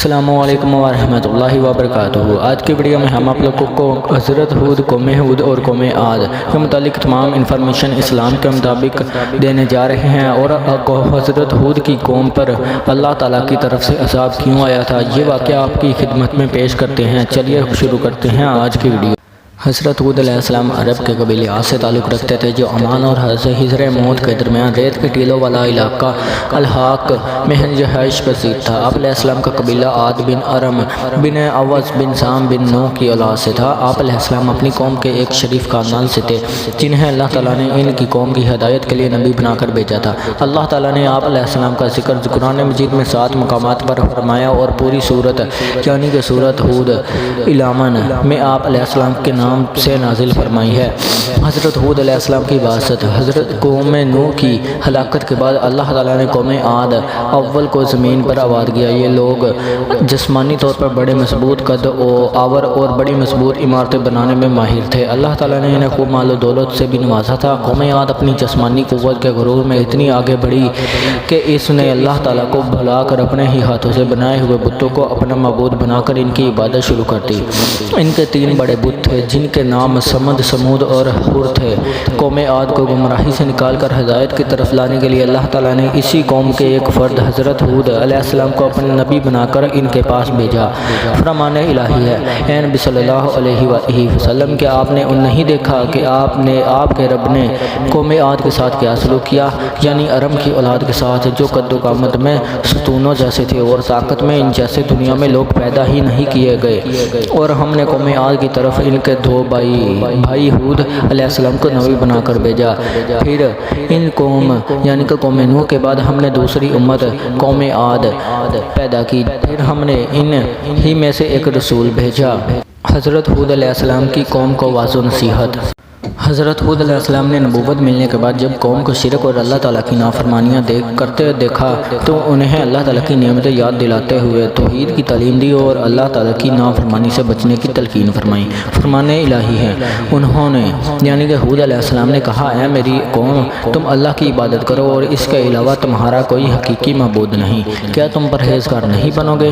السلام علیکم ورحمۃ اللہ وبرکاتہ۔ آج کی ویڈیو میں ہم آپ لوگوں کو حضرت ہود، قوم ہود اور قوم عاد کے متعلق تمام انفارمیشن اسلام کے مطابق دینے جا رہے ہیں، اور حضرت ہود کی قوم پر اللہ تعالیٰ کی طرف سے عذاب کیوں آیا تھا، یہ واقعہ آپ کی خدمت میں پیش کرتے ہیں۔ چلیے شروع کرتے ہیں آج کی ویڈیو۔ حضرت ہود علیہ السلام عرب کے قبیلے عاد سے تعلق رکھتے تھے، جو عمان اور حضر موت کے درمیان ریت کے ٹیلوں والا علاقہ الحاق میں رہائش پذیر تھا۔ آپ علیہ السلام کا قبیلہ عاد بن ارم بن اوس بن سام بن نوح کی اولاد سے تھا۔ آپ علیہ السلام اپنی قوم کے ایک شریف خاندان سے تھے، جنہیں اللہ تعالیٰ نے ان کی قوم کی ہدایت کے لیے نبی بنا کر بھیجا تھا۔ اللہ تعالیٰ نے آپ علیہ السلام کا ذکر قرآن مجید میں 7 مقامات پر فرمایا، اور پوری سورت یعنی کہ سورت ہود الامن میں آپ علیہ السلام کے نام سے نازل فرمائی ہے۔ حضرت ہود علیہ السلام کی بعثت۔ حضرت قوم نوح کی ہلاکت کے بعد اللہ تعالیٰ نے قوم عاد اول کو زمین پر آباد کیا۔ یہ لوگ جسمانی طور پر بڑے مضبوط قد آور اور بڑی مضبوط عمارتیں بنانے میں ماہر تھے۔ اللہ تعالیٰ نے انہیں خوب مال و دولت سے بھی نوازا تھا۔ قوم عاد اپنی جسمانی قوت کے غرور میں اتنی آگے بڑھی کہ اس نے اللہ تعالیٰ کو بھلا کر اپنے ہی ہاتھوں سے بنائے ہوئے بتوں کو اپنا معبود بنا کر ان کی عبادت شروع کر دی۔ ان کے 3 بڑے بت تھے، جن کے نام سمد، سمود اور ہر تھے۔ قوم عاد کو گمراہی سے نکال کر ہدایت کی طرف لانے کے لیے اللہ تعالیٰ نے اسی قوم کے ایک فرد حضرت ہود علیہ السلام کو اپنے نبی بنا کر ان کے پاس بھیجا۔ فرمان الہی ہے، اے نبی صلی اللہ علیہ وآلہ وسلم، کہ آپ نے نہیں دیکھا کہ آپ کے رب نے قوم عاد کے ساتھ کیا سلوک کیا، یعنی ارم کی اولاد کے ساتھ، جو قد و قامت میں ستونوں جیسے تھے اور طاقت میں ان جیسے دنیا میں لوگ پیدا ہی نہیں کیے گئے، اور ہم نے قوم عاد کی طرف ان کے 2 بھائی ہود علیہ السلام کو نبی بنا کر بھیجا۔ پھر ان قوم یعنی کہ قوم نوح کے بعد ہم نے دوسری امت قوم عاد پیدا کی، پھر ہم نے ان ہی میں سے ایک رسول بھیجا۔ حضرت ہود علیہ السلام کی قوم کو واضح نصیحت۔ حضرت ہود علیہ السلام نے نبوت ملنے کے بعد جب قوم کو شرک اور اللہ تعالیٰ کی نافرمانیاں کرتے دیکھا تو انہیں اللہ تعالیٰ کی نعمتیں یاد دلاتے ہوئے توحید کی تعلیم دی اور اللہ تعالیٰ کی نافرمانی سے بچنے کی تلقین فرمائی۔ فرمان الہی ہے، انہوں نے یعنی کہ ہود علیہ السلام نے کہا، اے میری قوم، تم اللہ کی عبادت کرو اور اس کے علاوہ تمہارا کوئی حقیقی معبود نہیں، کیا تم پرہیزگار نہیں بنو گے؟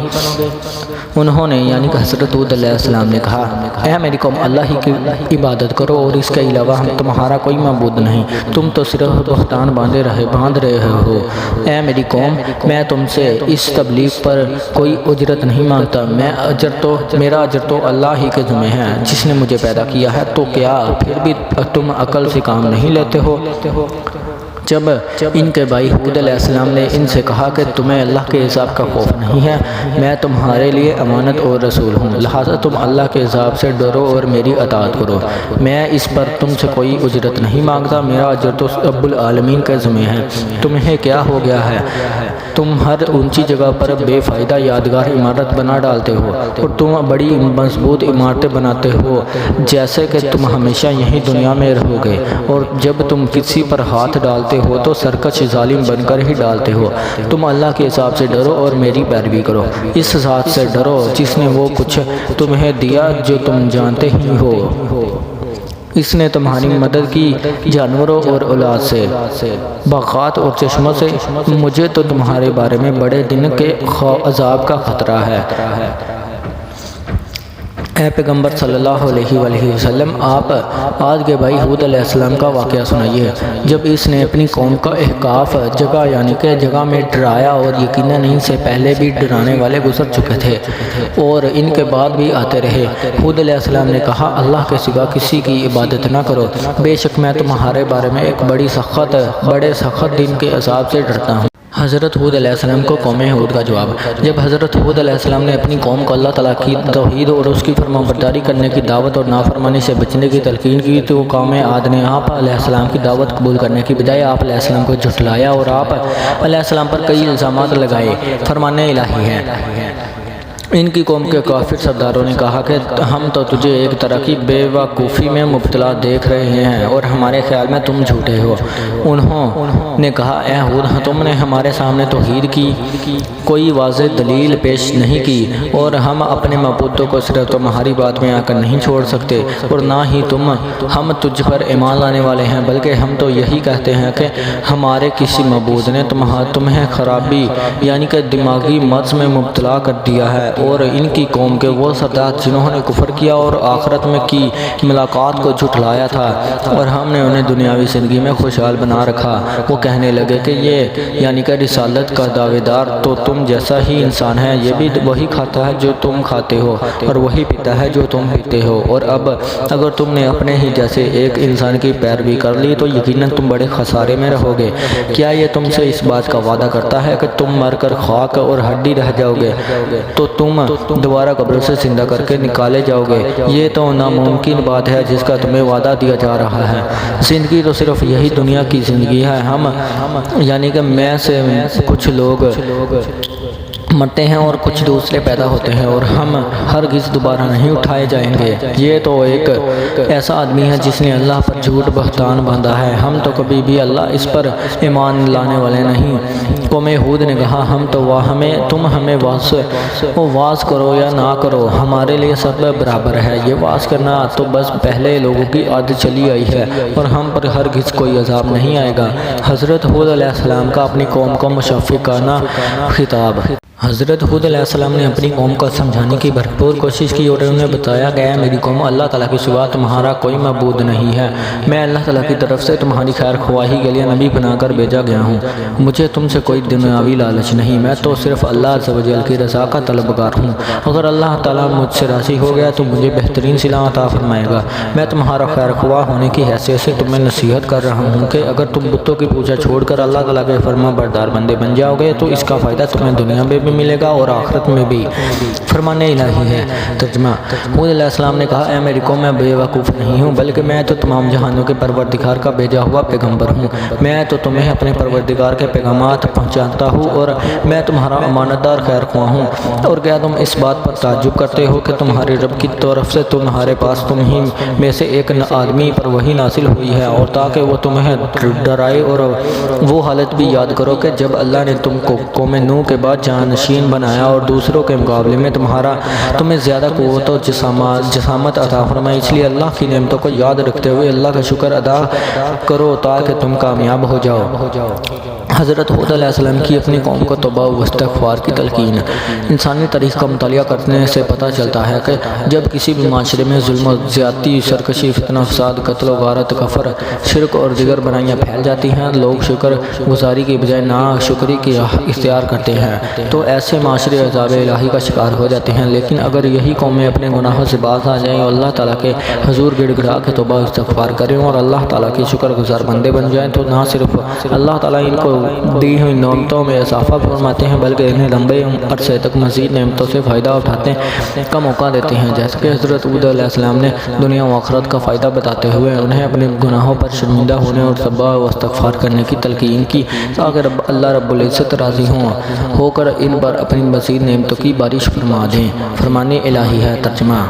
انہوں نے یعنی کہ حضرت ہود علیہ السلام نے کہا، اے میری قوم، اللہ ہی کی عبادت کرو اور اس کے علاوہ تمہارا کوئی معبود نہیں، تم تو صرف بہتان باندھ رہے ہو۔ اے میری قوم، میں تم سے اس تبلیغ پر کوئی اجرت نہیں مانگتا، میرا اجر تو اللہ ہی کے ذمہ ہے جس نے مجھے پیدا کیا ہے، تو کیا پھر بھی تم عقل سے کام نہیں لیتے ہو؟ جب ان کے بھائی ہود علیہ السلام نے ان سے کہا کہ تمہیں اللہ کے عذاب کا خوف نہیں ہے، میں تمہارے لیے امانت اور رسول ہوں، لہٰذا تم اللہ کے عذاب سے ڈرو اور میری اطاعت کرو، میں اس پر تم سے کوئی اجرت نہیں مانگتا، میرا اجر تو رب العالمین کے ذمہ ہے۔ تمہیں کیا ہو گیا ہے؟ تم ہر اونچی جگہ پر بے فائدہ یادگار عمارت بنا ڈالتے ہو، اور تم بڑی مضبوط عمارتیں بناتے ہو جیسے کہ تم ہمیشہ یہیں دنیا میں رہو گے، اور جب تم کسی پر ہاتھ ڈالتے ہو تو سرکش ظالم بن کر ہی ڈالتے ہو۔ تم اللہ کے حساب سے ڈرو اور میری پیروی کرو، اس ذات سے ڈرو جس نے وہ کچھ تمہیں دیا جو تم جانتے ہی ہو۔ اس نے تمہاری مدد کی جانوروں اور اولاد سے، باغات اور چشموں سے، مجھے تو تمہارے بارے میں بڑے دن کے عذاب کا خطرہ ہے۔ اے پیغمبر صلی اللہ علیہ وآلہ وسلم، آپ عاد کے بھائی ہود علیہ السلام کا واقعہ سنائیے۔ جب اس نے اپنی قوم کا احقاف جگہ یعنی کہ جگہ میں ڈرایا، اور یقیناً ان سے پہلے بھی ڈرانے والے گزر چکے تھے اور ان کے بعد بھی آتے رہے، ہود علیہ السلام نے کہا، اللہ کے سوا کسی کی عبادت نہ کرو، بے شک میں تمہارے بارے میں ایک بڑے سخت دن کے عذاب سے ڈرتا ہوں۔ حضرت ہود علیہ السلام کو قوم ہود کا جواب۔ جب حضرت ہود علیہ السلام نے اپنی قوم کو اللہ تعالیٰ کی توحید اور اس کی فرمانبرداری کرنے کی دعوت اور نافرمانی سے بچنے کی تلقین کی، تو قوم عاد نے آپ علیہ السلام کی دعوت قبول کرنے کی بجائے آپ علیہ السلام کو جھٹلایا اور آپ علیہ السلام پر کئی الزامات لگائے۔ فرمان الہی ہے، ان کی قوم کے کافر سرداروں نے کہا کہ ہم تو تجھے ایک طرح کی بے وقوفی میں مبتلا دیکھ رہے ہیں اور ہمارے خیال میں تم جھوٹے ہو۔ انہوں نے کہا اے ہود، تم نے ہمارے سامنے توحید کی کوئی واضح دلیل پیش نہیں کی اور ہم اپنے معبودوں کو صرف تمہاری بات میں آ کر نہیں چھوڑ سکتے، اور نہ ہی ہم تجھ پر ایمان لانے والے ہیں، بلکہ ہم تو یہی کہتے ہیں کہ ہمارے کسی معبود نے تمہیں خرابی یعنی کہ دماغی مرض میں مبتلا کر دیا ہے۔ اور ان کی قوم کے وہ سردار جنہوں نے کفر کیا اور آخرت میں کی ملاقات کو جھٹلایا تھا اور ہم نے انہیں دنیاوی زندگی میں خوشحال بنا رکھا، وہ کہنے لگے کہ یہ یعنی کہ رسالت کا دعوے دار تو تم جیسا ہی انسان ہے، یہ بھی وہی کھاتا ہے جو تم کھاتے ہو اور وہی پیتا ہے جو تم پیتے ہو، اور اب اگر تم نے اپنے ہی جیسے ایک انسان کی پیروی کر لی تو یقیناً تم بڑے خسارے میں رہو گے۔ کیا یہ تم سے اس بات کا وعدہ کرتا ہے کہ تم مر کر خاک اور ہڈی رہ جاؤ گے تو تم دوبارہ قبر سے زندہ کر کے نکالے جاؤ گے؟ یہ تو ناممکن بات ہے جس کا تمہیں وعدہ دیا جا رہا ہے۔ زندگی تو صرف یہی دنیا کی زندگی ہے، ہم یعنی کہ میں سے کچھ لوگ مرتے ہیں اور کچھ دوسرے پیدا ہوتے ہیں اور ہم ہرگز دوبارہ نہیں اٹھائے جائیں گے۔ یہ تو ایک ایسا آدمی ہے جس نے اللہ پر جھوٹ بہتان باندھا ہے، ہم تو کبھی بھی اللہ اس پر ایمان لانے والے نہیں۔ قوم ہود نے کہا تم ہمیں واز کرو یا نہ کرو، ہمارے لیے سب برابر ہے۔ یہ واز کرنا تو بس پہلے لوگوں کی عادت چلی آئی ہے اور ہم پر ہرگز کوئی عذاب نہیں آئے گا۔ حضرت ہود علیہ السلام کا اپنی قوم کو مشفقانہ خطاب۔ حضرت ہود علیہ السلام نے اپنی قوم کو سمجھانے کی بھرپور کوشش کی اور انہیں بتایا گیا میری قوم، اللہ تعالیٰ کے سوا تمہارا کوئی معبود نہیں ہے، میں اللہ تعالیٰ کی طرف سے تمہاری خیر خواہی کے لیے نبی بنا کر بھیجا گیا ہوں، مجھے تم سے کوئی دنیاوی لالچ نہیں، میں تو صرف اللہ عز و جل کی رضا کا طلبگار ہوں۔ اگر اللہ تعالیٰ مجھ سے راضی ہو گیا تو مجھے بہترین صلہ عطا فرمائے گا۔ میں تمہارا خیر خواہ ہونے کی حیثیت سے تمہیں نصیحت کر رہا ہوں کہ اگر تم بتوں کی پوجا چھوڑ کر اللہ تعالیٰ کے فرما بردار بندے بن جاؤ گے تو اس کا فائدہ تمہیں دنیا میں بھی ملے گا اور آخرت میں بھی۔ فرمان الہی ہے۔ ترجمہ: ہود علیہ السلام نے کہا اے میری قوم، میں بے وقوف نہیں ہوں بلکہ میں تو تمام جہانوں کے پروردگار کا بھیجا ہوا پیغمبر ہوں۔ میں تو تمہیں اپنے پروردگار کے پیغامات پہنچاتا ہوں اور میں تمہارا امانت دار خیر خواہ ہوں۔ اور کیا تم اس بات پر تعجب کرتے ہو کہ تمہارے رب کی طرف سے تمہارے پاس تم ہی میں سے ایک آدمی پر وحی نازل ہوئی ہے اور تاکہ وہ تمہیں ڈرائے؟ اور وہ حالت بھی یاد کرو کہ جب اللہ نے تم کو قوم نوح کے بعد جانشین بنایا اور دوسروں کے مقابلے میں تمہیں زیادہ قوت و جسامت عطا فرمائی، اس لیے اللہ کی نعمتوں کو یاد رکھتے ہوئے اللہ کا شکر ادا کرو تاکہ تم کامیاب ہو جاؤ۔ حضرت ہود علیہ السلام کی اپنی قوم کو توبہ و استغفار کی تلقین۔ انسانی تاریخ کا مطالعہ کرنے سے پتہ چلتا ہے کہ جب کسی بھی معاشرے میں ظلم و زیادتی، سرکشی، فتنہ فساد، قتل و غارت، کفر، شرک اور دیگر برائیاں پھیل جاتی ہیں، لوگ شکر گزاری کی بجائے ناشکری کی اختیار کرتے ہیں تو ایسے معاشرے عذاب الہی کا شکار ہو جاتے ہیں۔ لیکن اگر یہی قومیں اپنے گناہوں سے باز آ جائیں اور اللہ تعالیٰ کے حضور گڑ گڑا کے توبہ و استغفار کریں اور اللہ تعالیٰ کی شکر گزار بندے بن جائیں تو نہ صرف اللہ تعالیٰ ان کو دی ہوئی نعمتوں میں اضافہ فرماتے ہیں بلکہ انہیں لمبے عرصے تک مزید نعمتوں سے فائدہ اٹھانے کا موقع دیتے ہیں، جیسے کہ حضرت ہود علیہ السلام نے دنیا و آخرت کا فائدہ بتاتے ہوئے انہیں اپنے گناہوں پر شرمندہ ہونے اور توبہ و استغفار کرنے کی تلقین کی تاکہ اللہ رب العزت راضی ہو کر ان پر اپنی مزید نعمتوں کی بارش فرما دیں۔ فرمان الہی ہے۔ ترجمہ: